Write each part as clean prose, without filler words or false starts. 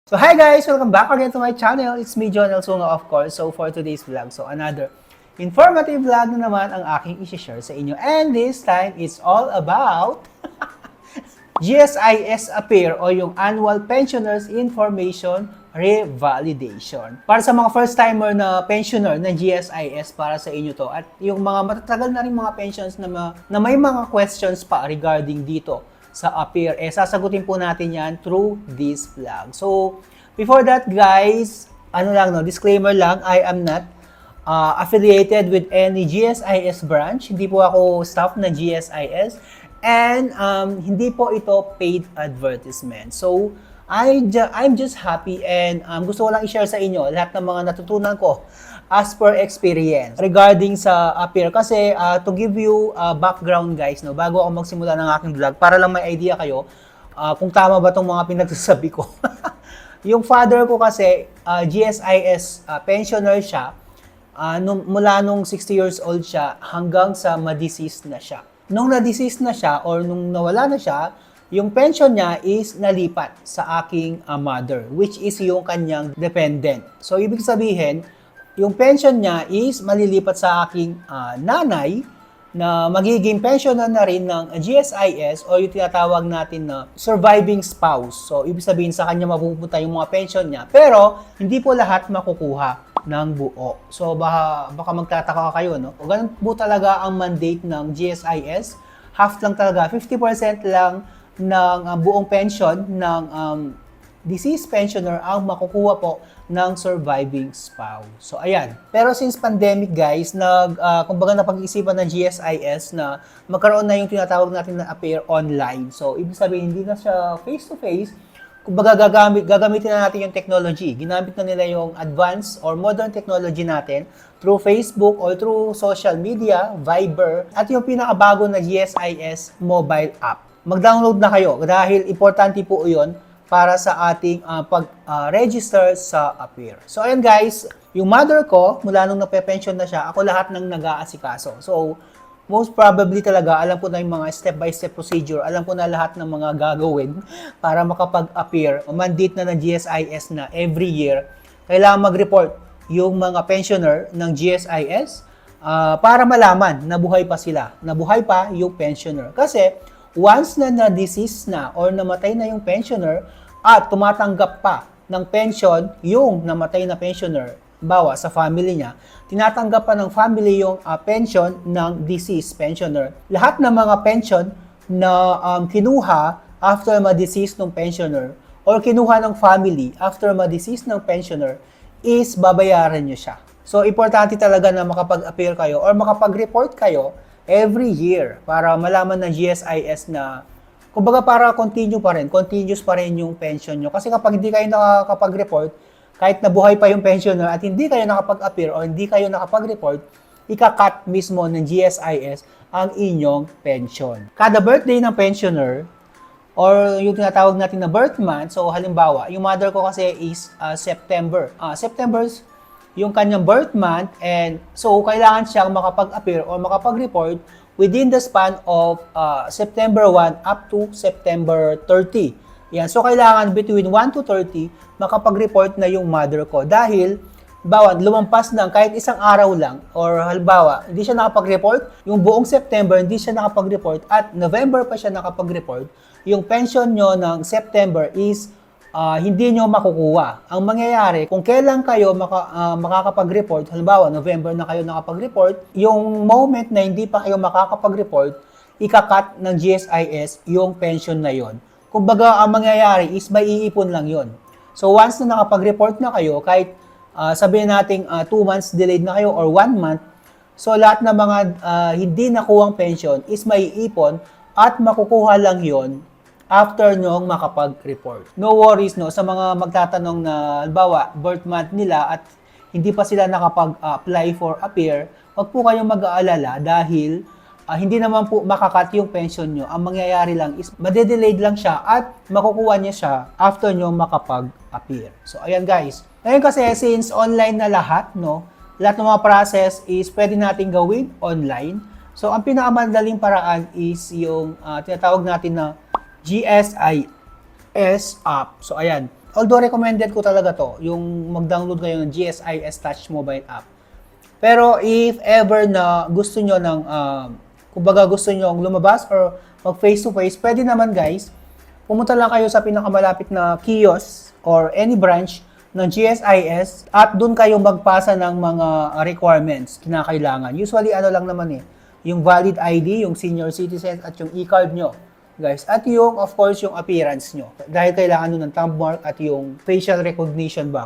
So hi guys! Welcome back again to my channel. It's me, John Elsunga, of course. So for today's vlog, another informative vlog na naman ang aking i-share sa inyo. And this time, it's all about GSIS Appear o yung Annual Pensioners Information Revalidation. Para sa mga first-timer na pensioner na GSIS, para sa inyo to. At yung mga matatagal na rin mga pensions na may mga questions pa regarding dito sa Appear, sasagutin po natin yan through this vlog. So, before that guys, disclaimer lang, I am not affiliated with any GSIS branch. Hindi po ako staff na GSIS. And hindi po ito paid advertisement. So, I'm just happy and gusto ko lang i-share sa inyo lahat ng mga natutunan ko as per experience regarding sa Appear. Kasi to give you background guys, bago ako magsimula ng aking vlog, para lang may idea kayo kung tama ba itong mga pinagsasabi ko. Yung father ko kasi, GSIS pensioner siya, mula nung 60 years old siya hanggang sa ma-deceased na siya. Nung na-deceased na siya or nung nawala na siya, yung pension niya is nalipat sa aking mother, which is yung kanyang dependent. So, ibig sabihin, yung pension niya is malilipat sa aking nanay na magiging pensioner na rin ng GSIS o yung tinatawag natin na surviving spouse. So, ibig sabihin sa kanya mapupunta yung mga pension niya. Pero, hindi po lahat makukuha ng buo. So, baka magtataka kayo, no? O, ganun po talaga ang mandate ng GSIS. Half lang talaga, 50% lang ng buong pension ng deceased pensioner ang makukuha po ng surviving spouse. So, ayan. Pero since pandemic, guys, kumbaga napag-iisipan ng GSIS na magkaroon na yung tinatawag natin na Appear online. So, ibig sabihin, hindi na siya face-to-face. Kumbaga, gagamitin na natin yung technology. Ginamit na nila yung advanced or modern technology natin through Facebook or through social media, Viber, at yung pinakabago na GSIS mobile app. Mag-download na kayo dahil importante po yun para sa ating pag-register sa Appear. So, ayan guys, yung mother ko, mula nung nape-pension na siya, ako lahat ng nag-aasikaso. So, most probably talaga, alam ko na yung mga step-by-step procedure, alam ko na lahat ng mga gagawin para makapag-Appear. Mandate na ng GSIS na every year, kailangan mag-report yung mga pensioner ng GSIS para malaman na buhay pa sila, na buhay pa yung pensioner. Kasi, once na na-deceased na or namatay na yung pensioner at tumatanggap pa ng pension yung namatay na pensioner, bawa sa family niya, tinatanggap pa ng family yung pension ng deceased pensioner. Lahat ng mga pension na kinuha after ma-deceased ng pensioner or kinuha ng family after ma-deceased ng pensioner is babayaran nyo siya. So, importante talaga na makapag-appear kayo or makapag-report kayo every year para malaman ng GSIS na kumbaga para continuous pa rin yung pension nyo. Kasi kapag hindi kayo nakakapag-report, kahit nabuhay pa yung pensioner at hindi kayo nakapag-appear o hindi kayo nakapag-report, ika-cut mismo ng GSIS ang inyong pension. Kada birthday ng pensioner or yung tinatawag natin na birth month, so halimbawa, yung mother ko kasi is September. September's yung kanyang birth month, and so kailangan siyang makapag-appear or makapag-report within the span of September 1 up to September 30. Yan. So kailangan between 1 to 30 makapag-report na yung mother ko dahil lumampas ng kahit isang araw lang or halimbawa hindi siya nakapag-report, yung buong September hindi siya nakapag-report at November pa siya nakapag-report, yung pension nyo ng September is hindi nyo makukuha. Ang mangyayari, kung kailan kayo makakapag-report, halimbawa, November na kayo nakapag-report, yung moment na hindi pa kayo makakapag-report, ika-cut ng GSIS yung pension na yon. Kumbaga, ang mangyayari is may iipon lang yon. So, once na nakapag-report na kayo, kahit sabihin natin 2 months delayed na kayo or 1 month, so lahat ng mga hindi nakuhang pension is may iipon at makukuha lang yon after nyong makapag-report. No worries, sa mga magtatanong na, halimbawa, birth month nila at hindi pa sila nakapag-apply for Appear, wag po kayong mag-aalala dahil hindi naman po makakat yung pension nyo. Ang mangyayari lang is madedelayed lang siya at makukuha niya siya after nyong makapag-Appear. So, ayan guys. Ngayon kasi, since online na lahat, lahat ng mga process is pwede natin gawin online. So, ang pinakamadaling paraan is yung tinatawag natin na GSIS app. So, ayan. Although recommended ko talaga to, yung mag-download kayo ng GSIS Touch mobile app. Pero if ever na gusto nyo ng, kumbaga gusto nyo lumabas or mag face-to-face, pwede naman guys, pumunta lang kayo sa pinakamalapit na kiosk or any branch ng GSIS at doon kayo magpasa ng mga requirements kinakailangan. Usually ano lang naman yung valid ID, yung senior citizen at yung e-card nyo. Guys, at yung, of course, yung appearance nyo. Dahil kailangan nun ng thumb mark at yung facial recognition ba,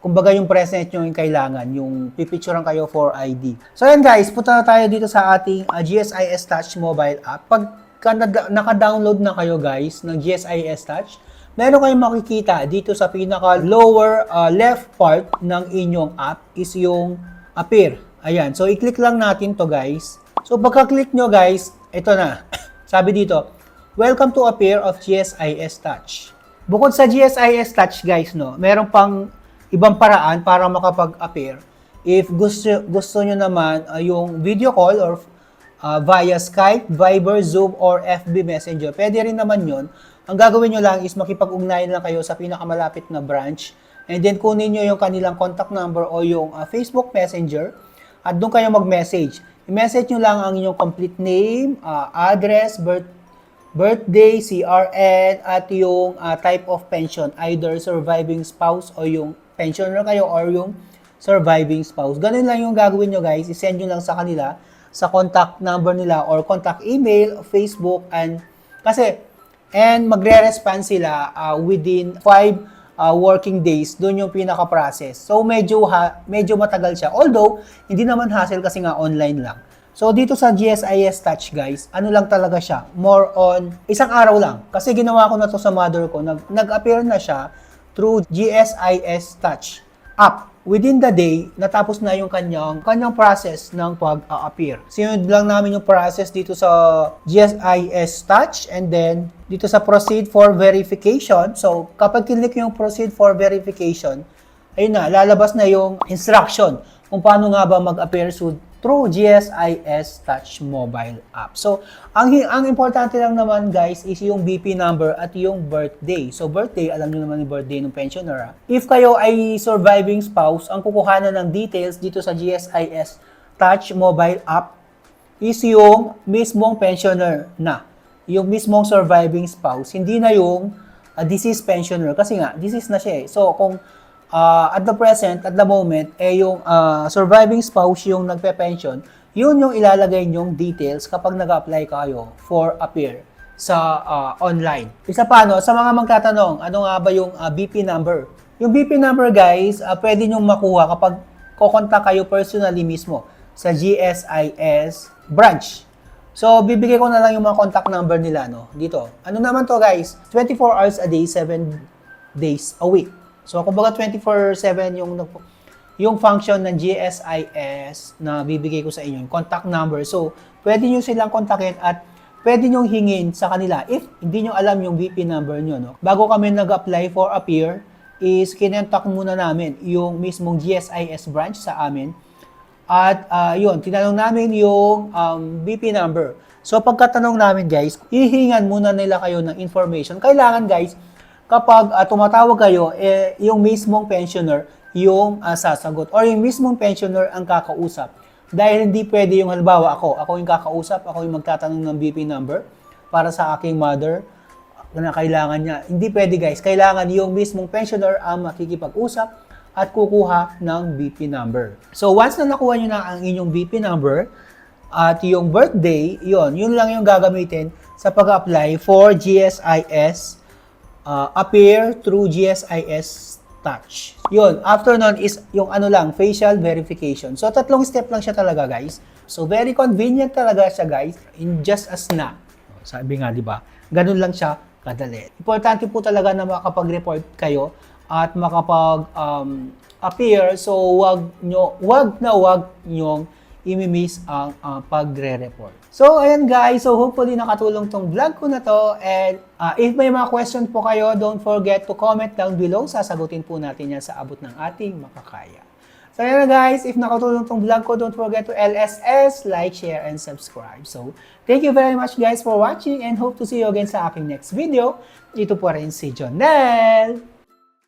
kumbaga yung present nyo yung kailangan, yung pipicturean kayo for ID. So yan guys, punta na tayo dito sa ating GSIS Touch mobile app. Pagka naka-download na kayo guys ng GSIS Touch, meron kayong makikita dito sa pinaka lower left part ng inyong app is yung appear. Ayan, so i-click lang natin to guys. So pagka-click nyo guys, ito na. Sabi dito, welcome to Appear of GSIS Touch. Bukod sa GSIS Touch guys, no, meron pang ibang paraan para makapag-appear. If gusto nyo naman yung video call or via Skype, Viber, Zoom, or FB Messenger, pwede rin naman yun. Ang gagawin nyo lang is makipag-ugnayan lang kayo sa pinakamalapit na branch and then kunin nyo yung kanilang contact number o yung Facebook Messenger at doon kayo mag-message. I-message nyo lang ang inyong complete name, address, birthday, CRN, at yung type of pension, either surviving spouse o yung pensioner kayo or yung surviving spouse. Ganun lang yung gagawin nyo guys, i-send nyo lang sa kanila sa contact number nila or contact email, Facebook, and magre-respond sila within 5 working days, doon yung pinaka-process. So, medyo matagal siya. Although, hindi naman hassle kasi nga online lang. So, dito sa GSIS Touch, guys, ano lang talaga siya? More on, isang araw lang. Kasi ginawa ko na to sa mother ko. Nag-appear na siya through GSIS Touch app. Within the day, natapos na yung kanyang process ng pag-appear. Sinunod lang namin yung process dito sa GSIS Touch and then dito sa Proceed for Verification. So, kapag click yung Proceed for Verification, ayun na, lalabas na yung instruction kung paano nga ba mag-appear through GSIS Touch mobile app. So, ang importante lang naman guys is yung BP number at yung birthday. So, birthday, alam nyo naman yung birthday ng pensioner. If kayo ay surviving spouse, ang kukuhanan ng details dito sa GSIS Touch mobile app is yung mismong pensioner na. Yung mismong surviving spouse, hindi na yung deceased pensioner kasi nga, deceased na siya eh. So, kung at the present, at the moment, yung surviving spouse yung nagpe-pension, yun yung ilalagay nyong details kapag nag-apply kayo for appear sa online. Isa pa, sa mga magtatanong, ano nga ba yung BP number? Yung BP number, guys, pwede nyong makuha kapag kukontak kayo personally mismo sa GSIS branch. So, bibigay ko na lang yung mga contact number nila, dito. Ano naman to, guys? 24 hours a day, 7 days a week. So, kumbaga 24/7 yung function ng GSIS na bibigay ko sa inyo, yung contact number. So, pwede nyo silang kontakin at pwede nyo hingin sa kanila if hindi nyo alam yung BP number nyo. Bago kami nag-apply for appear, is kinontak muna namin yung mismong GSIS branch sa amin. At yun, tinanong namin yung BP number. So, pagkatanong namin guys, hihingan muna nila kayo ng information. Kailangan guys, kapag tumatawag kayo, yung mismong pensioner yung sasagot or yung mismong pensioner ang kakausap. Dahil hindi pwede yung halimbawa ako yung kakausap, ako yung magtatanong ng BP number para sa aking mother na kailangan niya. Hindi pwede guys, kailangan yung mismong pensioner ang makikipag-usap at kukuha ng BP number. So once na nakuha nyo na ang inyong BP number at yung birthday, yun lang yung gagamitin sa pag-apply for GSIS appear through GSIS Touch. Yun, after nun is yung facial verification. So, 3 step lang siya talaga, guys. So, very convenient talaga siya, guys, in just a snap. Sabi nga, di ba? Ganun lang siya kadali. Importante po talaga na makapag-report kayo at makapag-appear. So, wag nyong imi-miss ang pagre-report. So, ayan guys. So, hopefully nakatulong tong vlog ko na to. And if may mga question po kayo, don't forget to comment down below. Sasagutin po natin yan sa abot ng ating makakaya. So yan na guys, if nakatulong tong vlog ko, don't forget to LSS, like, share, and subscribe. So thank you very much guys for watching and hope to see you again sa aking next video. Ito po rin si Jonel.